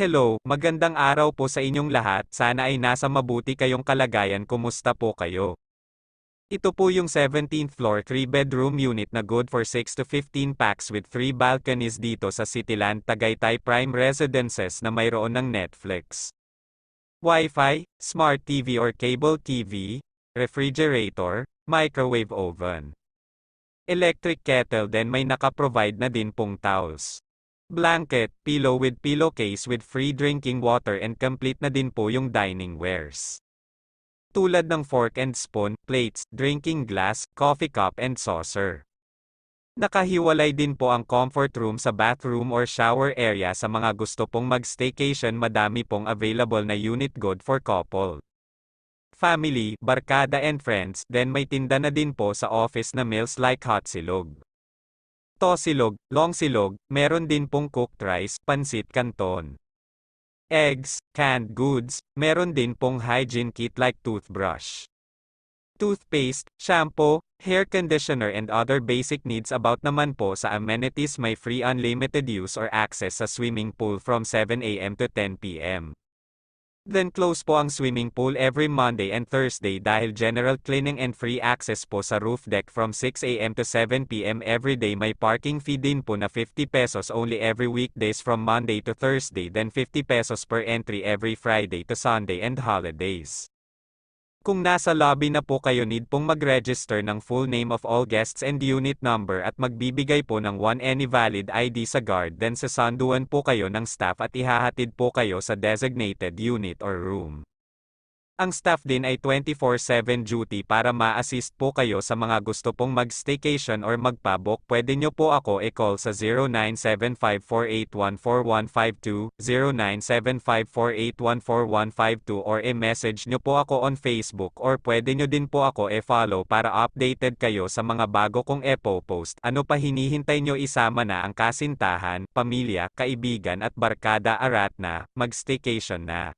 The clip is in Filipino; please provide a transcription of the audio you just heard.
Hello, magandang araw po sa inyong lahat. Sana ay nasa mabuti kayong kalagayan. Kumusta po kayo? Ito po yung 17th floor 3-bedroom unit na good for 6 to 15 packs with 3 balconies dito sa Cityland Tagaytay Prime Residences na mayroon ng Netflix, Wi-Fi, Smart TV or Cable TV, refrigerator, microwave oven, electric kettle, then may naka-provide na din pong towels, blanket, pillow with pillowcase with free drinking water, and complete na din po yung dining wares. Tulad ng fork and spoon, plates, drinking glass, coffee cup and saucer. Nakahiwalay din po ang comfort room sa bathroom or shower area. Sa mga gusto pong mag-staycation, madami pong available na unit good for couple, family, barkada and friends. Then may tinda na din po sa office na meals like hot silog, tosilog, long silog, meron din pong cooked rice, pansit canton, eggs, canned goods, meron din pong hygiene kit like toothbrush, toothpaste, shampoo, hair conditioner and other basic needs. About naman po sa amenities, may free unlimited use or access sa swimming pool from 7 a.m. to 10 p.m. Then close po ang swimming pool every Monday and Thursday dahil general cleaning, and free access po sa roof deck from 6 a.m. to 7 p.m. every day. May parking fee din po na 50 pesos only every weekdays from Monday to Thursday, then 50 pesos per entry every Friday to Sunday and holidays. Kung nasa lobby na po kayo, need pong mag-register ng full name of all guests and unit number at magbibigay po ng any valid ID sa guard, then sasanduan po kayo ng staff at ihahatid po kayo sa designated unit or room. Ang staff din ay 24/7 duty para ma-assist po kayo sa mga gusto pong mag-staycation or magpa-book. Pwede nyo po ako i-call sa 097548145152, 097548145152, or i-message nyo po ako on Facebook, or pwede nyo din po ako i-follow para updated kayo sa mga bago kong e-post. Ano pa hinihintay nyo? Isama na ang kasintahan, pamilya, kaibigan at barkada, arat na, mag-staycation na.